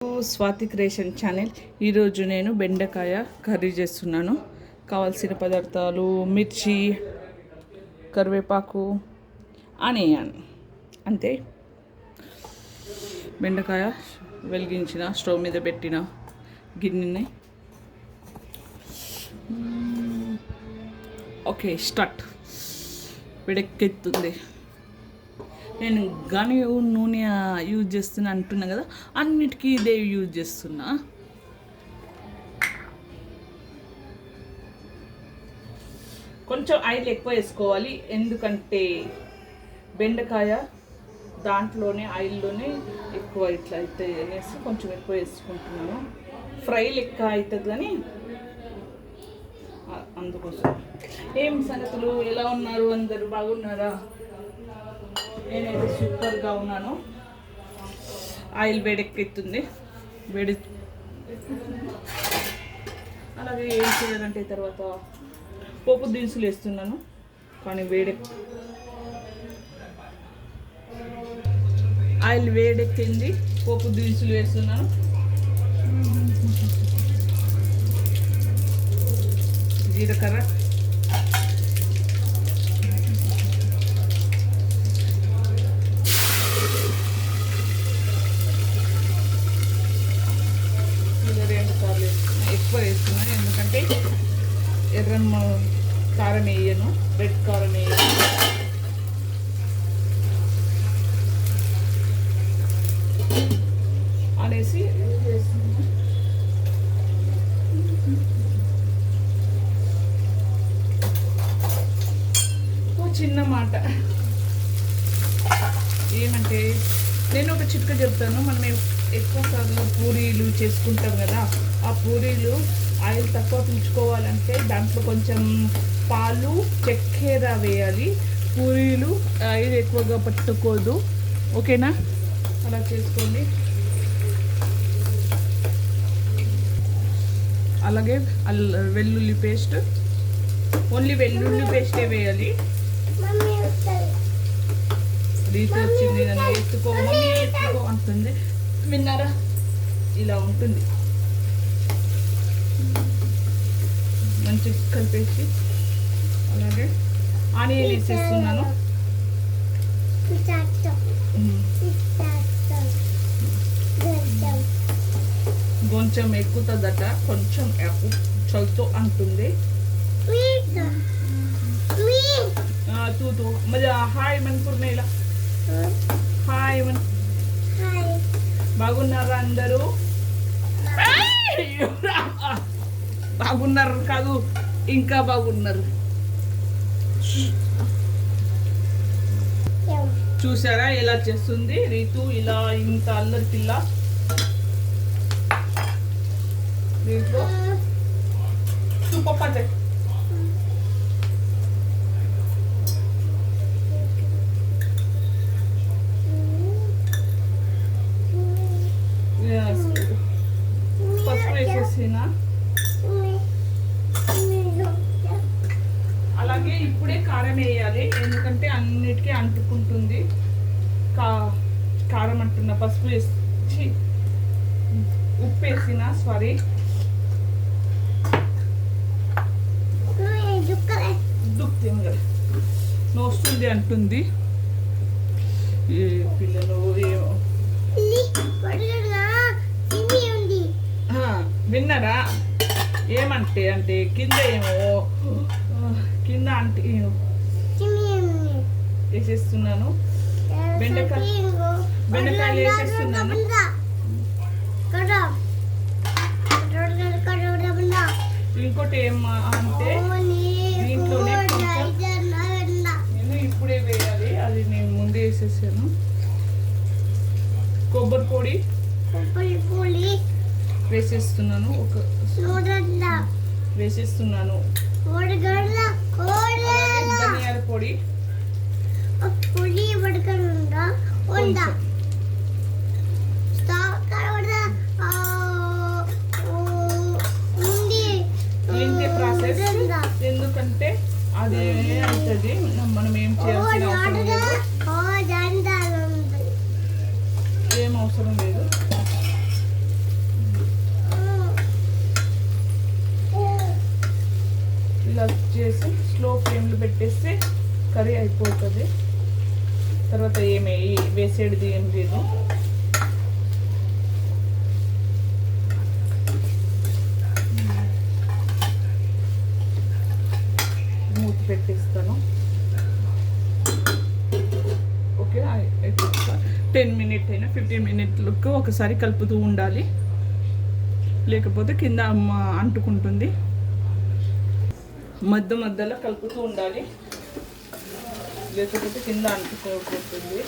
Swathi creation channel. ఈరోజు నేను బెండకాయ కర్రీ చేస్తున్నాను. కావాల్సిన పదార్థాలు మిర్చి, కరివేపాకు, ఆనియన్, అంతే. బెండకాయ వెలిగించిన స్టవ్ మీద పెట్టిన గిన్నెని. Okay, start. వేడెక్కెత్తుంది. నేను గాని నూనె యూజ్ చేస్తున్నా అంటున్నా కదా, అన్నిటికీ ఇదే యూజ్ చేస్తున్నా. కొంచెం ఆయిల్ ఎక్కువ వేసుకోవాలి, ఎందుకంటే బెండకాయ దాంట్లోనే ఆయిల్లోనే ఎక్కువ ఇట్లా అయితే అనేసి కొంచెం ఎక్కువ వేసుకుంటున్నాను. ఫ్రై లెక్క అవుతుంది కానీ అందుకోసం. ఏం సంగతులు, ఎలా ఉన్నారు అందరూ? బాగున్నారా? నేనైతే సూపర్గా ఉన్నాను. ఆయిల్ వేడెక్కుతుంది. అలాగే ఏం చేయాలంటే తర్వాత పోపు దినుసులు వేస్తున్నాను, కానీ ఆయిల్ వేడెక్కింది. పోపు దినుసులు వేస్తున్నాను. జీలకర్ర, ఎక్కువ వేస్తున్నాను, ఎందుకంటే ఎర్ర కారం వేయను, రెడ్ కారం వేయను. అనేసి వేస్తున్నాను. ఓ చిన్న మాట ఏమంటే, నేను ఒక చిట్కా చెప్తాను. మనం ఎక్కువ సార్లు పూరీలు చేసుకుంటాం కదా, ఆ పూరీలు ఆయిల్ తక్కువ పీల్చుకోవాలంటే దాంట్లో కొంచెం పాలు, చక్కెర వేయాలి. పూరీలు ఆయిల్ ఎక్కువగా పట్టుకోదు. ఓకేనా? అలా చేసుకోండి. అలాగే వెల్లుల్లి పేస్ట్, ఓన్లీ వెల్లుల్లి పేస్టే వేయాలి. రీతి వచ్చింది, నన్ను ఎత్తుకో మమ్మీ ఎత్తుకో అంటుంది. విన్నారా? ఇలా ఉంటుంది. మంచి కలిపేసి అలాగే ఆనియన్ వేసేస్తున్నాను. కొంచెం ఎక్కుతుందట, కొంచెం చల్తో అంటుంది. తూ మజా. Hi మన్పూర్ణేలా, hi Mann. బాగున్నారా అందరూ? బాగున్నారు కాదు, ఇంకా బాగున్నారు. చూసారా ఎలా చేస్తుంది రీతు? ఇలా ఇంత అల్లరి పిల్ల. దీంట్లో చూపప్ప పసుపు వేసేసిన. అలాగే ఇప్పుడే కారం వేయాలి, ఎందుకంటే అన్నిటికీ అంటుకుంటుంది. కారం అంటున్న, పసుపు వేసి ఉప్పు వేసిన, సారీ దుక్కుతుంది కదా, నోస్తుంది అంటుంది ఈ పిల్లలు. ఏమో విన్నారా? ఏమంటే అంటే కింద ఏమో కింద అంటే వేసేస్తున్నాను. బెండకాయలు వేసేస్తున్నాను. ఇంకోటి ఏం అంటే దీంట్లోనే నేను ఇప్పుడే వేయాలి, అది నేను ముందే వేసేసాను. కొబ్బరి పొడి వేసేస్తున్నాను. వేసేస్తున్నాను. ధనియాల పొడి, ఏంటి ప్రాసెస్, ఎందుకంటే అదే అవుతుంది. మనం ఏం చేయాల్సిన అవసరం లేదు. ఏం అవసరం లేదు. చేసేది ఏం లేదు. మూత పెట్టిస్తాను. ఓకే, 10 మినిట్ అయినా 15 మినిట్లకు ఒకసారి కలుపుతూ ఉండాలి, లేకపోతే కింద అంటుకుంటుంది. మధ్యలో కలుపుతూ ఉండాలి, లేకపోతే కింద అంటుకోకపోతుంది.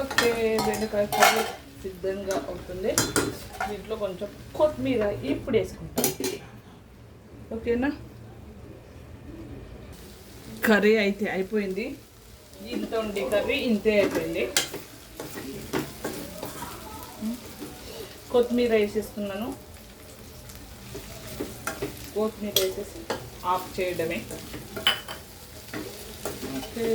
ఓకే, బెండకాయ కర్రీ సిద్ధంగా అవుతుంది. దీంట్లో కొంచెం కొత్తిమీర ఇప్పుడు వేసుకుంటాం. ఓకేనా, కర్రీ అయితే అయిపోయింది. ఇంత ఉండి కర్రీ ఇంతే అయిపోయింది. కొత్తిమీర వేసేస్తున్నాను. కొత్తిమీర వేసేసి ఆఫ్ చేయడమే. ఓకే,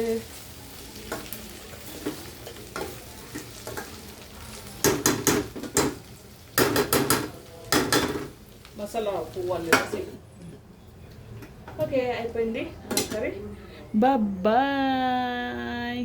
మసాలా పువ్వులు వేసి ఓకే అయిపోయింది కర్రీ. బాయ్.